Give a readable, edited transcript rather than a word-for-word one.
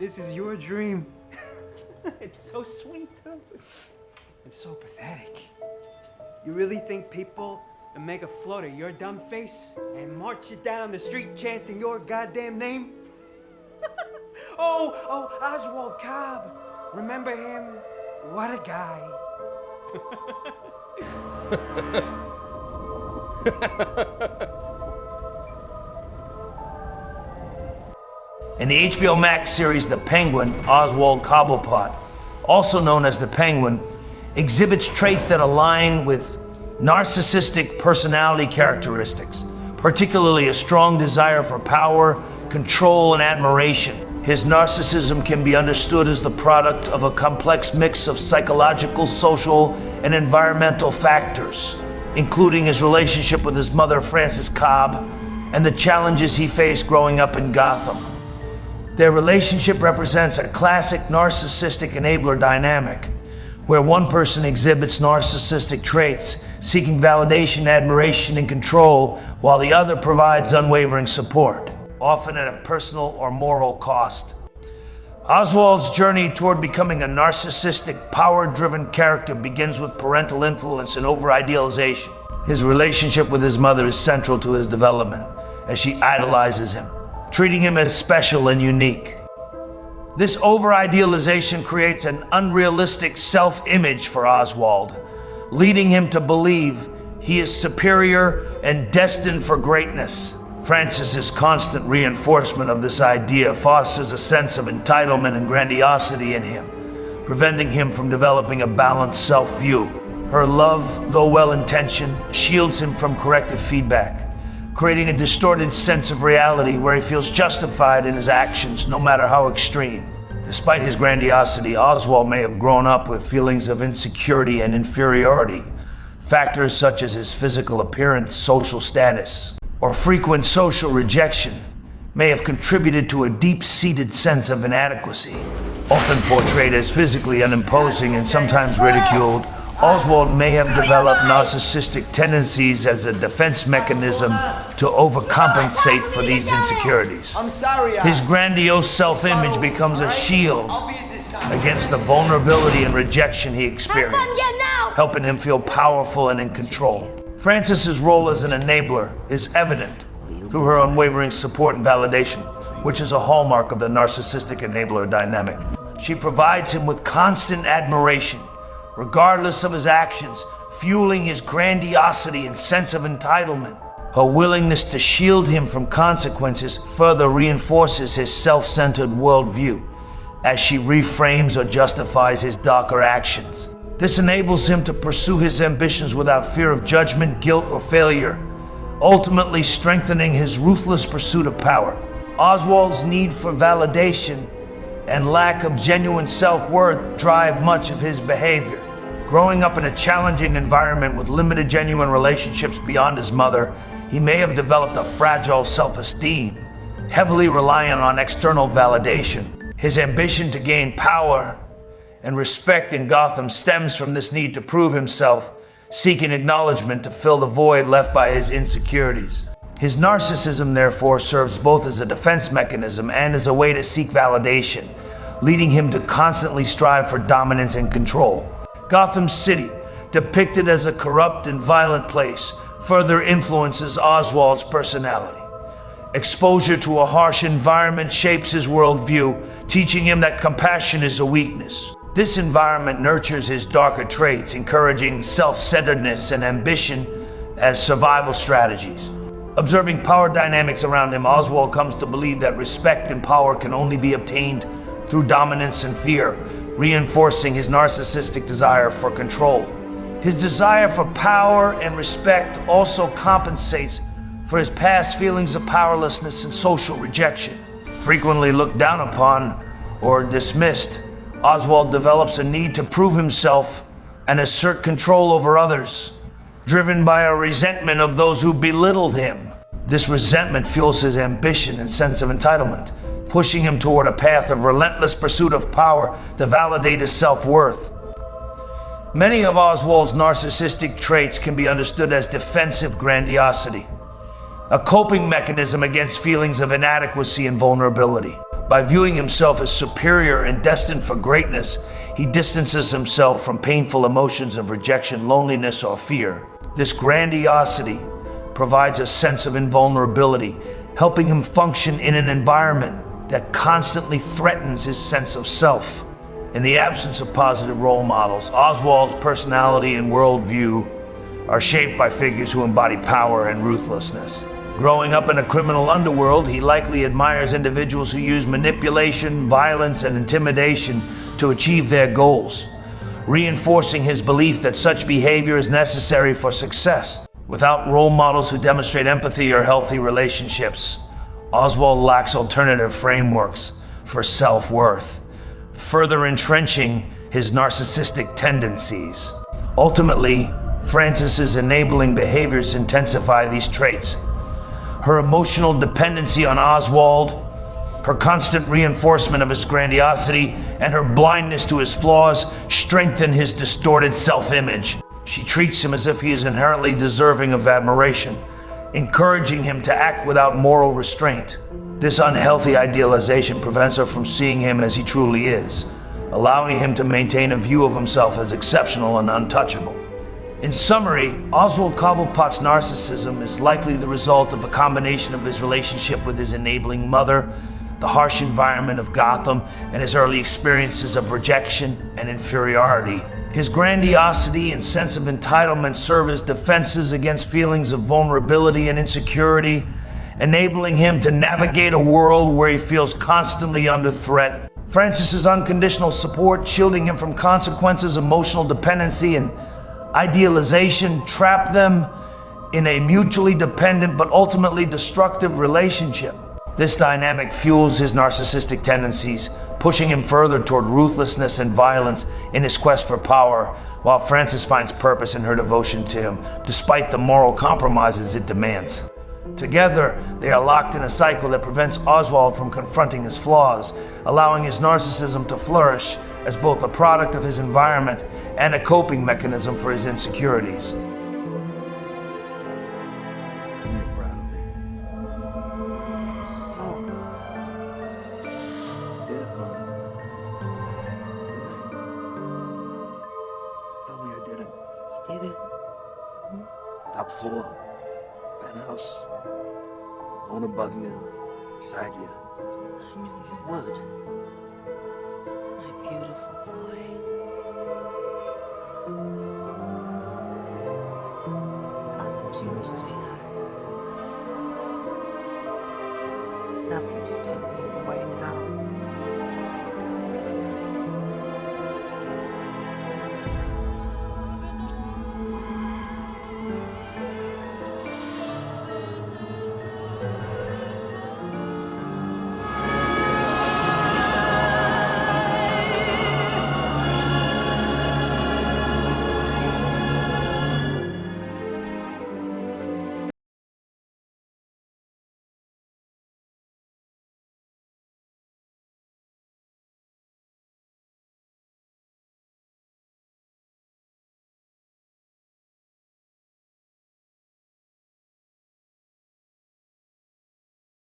This is your dream. It's so sweet, too. It's so pathetic. You really think people will make a float of your dumb face and march you down the street chanting your goddamn name? Oh, Oswald Cobb. Remember him? What a guy. In the HBO Max series The Penguin, Oswald Cobblepot, also known as the Penguin, exhibits traits that align with narcissistic personality characteristics, particularly a strong desire for power, control, and admiration. His narcissism can be understood as the product of a complex mix of psychological, social, and environmental factors, including his relationship with his mother, Frances Cobb, and the challenges he faced growing up in Gotham. Their relationship represents a classic narcissistic enabler dynamic, where one person exhibits narcissistic traits, seeking validation, admiration, and control, while the other provides unwavering support, often at a personal or moral cost. Oswald's journey toward becoming a narcissistic, power-driven character begins with parental influence and over-idealization. His relationship with his mother is central to his development, as she idolizes him, treating him as special and unique. This over-idealization creates an unrealistic self-image for Oswald, leading him to believe he is superior and destined for greatness. Frances's constant reinforcement of this idea fosters a sense of entitlement and grandiosity in him, preventing him from developing a balanced self-view. Her love, though well-intentioned, shields him from corrective feedback, creating a distorted sense of reality where he feels justified in his actions, no matter how extreme. Despite his grandiosity, Oswald may have grown up with feelings of insecurity and inferiority. Factors such as his physical appearance, social status, or frequent social rejection may have contributed to a deep-seated sense of inadequacy. Often portrayed as physically unimposing and sometimes ridiculed, Oswald may have developed narcissistic tendencies as a defense mechanism to overcompensate for these insecurities. His grandiose self-image becomes a shield against the vulnerability and rejection he experienced, helping him feel powerful and in control. Frances's role as an enabler is evident through her unwavering support and validation, which is a hallmark of the narcissistic enabler dynamic. She provides him with constant admiration, regardless of his actions, fueling his grandiosity and sense of entitlement. Her willingness to shield him from consequences further reinforces his self-centered worldview as she reframes or justifies his darker actions. This enables him to pursue his ambitions without fear of judgment, guilt, or failure, ultimately strengthening his ruthless pursuit of power. Oswald's need for validation and lack of genuine self-worth drive much of his behavior. Growing up in a challenging environment with limited genuine relationships beyond his mother, he may have developed a fragile self-esteem, heavily reliant on external validation. His ambition to gain power and respect in Gotham stems from this need to prove himself, seeking acknowledgement to fill the void left by his insecurities. His narcissism, therefore, serves both as a defense mechanism and as a way to seek validation, leading him to constantly strive for dominance and control. Gotham City, depicted as a corrupt and violent place, further influences Oswald's personality. Exposure to a harsh environment shapes his worldview, teaching him that compassion is a weakness. This environment nurtures his darker traits, encouraging self-centeredness and ambition as survival strategies. Observing power dynamics around him, Oswald comes to believe that respect and power can only be obtained through dominance and fear, reinforcing his narcissistic desire for control. His desire for power and respect also compensates for his past feelings of powerlessness and social rejection. Frequently looked down upon or dismissed, Oswald develops a need to prove himself and assert control over others, driven by a resentment of those who belittled him. This resentment fuels his ambition and sense of entitlement, pushing him toward a path of relentless pursuit of power to validate his self-worth. Many of Oswald's narcissistic traits can be understood as defensive grandiosity, a coping mechanism against feelings of inadequacy and vulnerability. By viewing himself as superior and destined for greatness, he distances himself from painful emotions of rejection, loneliness, or fear. This grandiosity provides a sense of invulnerability, helping him function in an environment that constantly threatens his sense of self. In the absence of positive role models, Oswald's personality and worldview are shaped by figures who embody power and ruthlessness. Growing up in a criminal underworld, he likely admires individuals who use manipulation, violence, and intimidation to achieve their goals, reinforcing his belief that such behavior is necessary for success. Without role models who demonstrate empathy or healthy relationships, Oswald lacks alternative frameworks for self-worth, further entrenching his narcissistic tendencies. Ultimately, Francis's enabling behaviors intensify these traits. Her emotional dependency on Oswald, her constant reinforcement of his grandiosity, and her blindness to his flaws strengthen his distorted self-image. She treats him as if he is inherently deserving of admiration, encouraging him to act without moral restraint. This unhealthy idealization prevents her from seeing him as he truly is, allowing him to maintain a view of himself as exceptional and untouchable. In summary, Oswald Cobblepot's narcissism is likely the result of a combination of his relationship with his enabling mother, the harsh environment of Gotham, and his early experiences of rejection and inferiority. His grandiosity and sense of entitlement serve as defenses against feelings of vulnerability and insecurity, enabling him to navigate a world where he feels constantly under threat. Francis's unconditional support, shielding him from consequences, emotional dependency, and idealization trap them in a mutually dependent but ultimately destructive relationship. This dynamic fuels his narcissistic tendencies, pushing him further toward ruthlessness and violence in his quest for power, while Francis finds purpose in her devotion to him, despite the moral compromises it demands. Together, they are locked in a cycle that prevents Oswald from confronting his flaws, allowing his narcissism to flourish as both a product of his environment and a coping mechanism for his insecurities. Did it? Top floor, penthouse, on a buggy beside you. I knew you would. My beautiful boy. Gotham's yours, sweetheart. Nothing's stolen.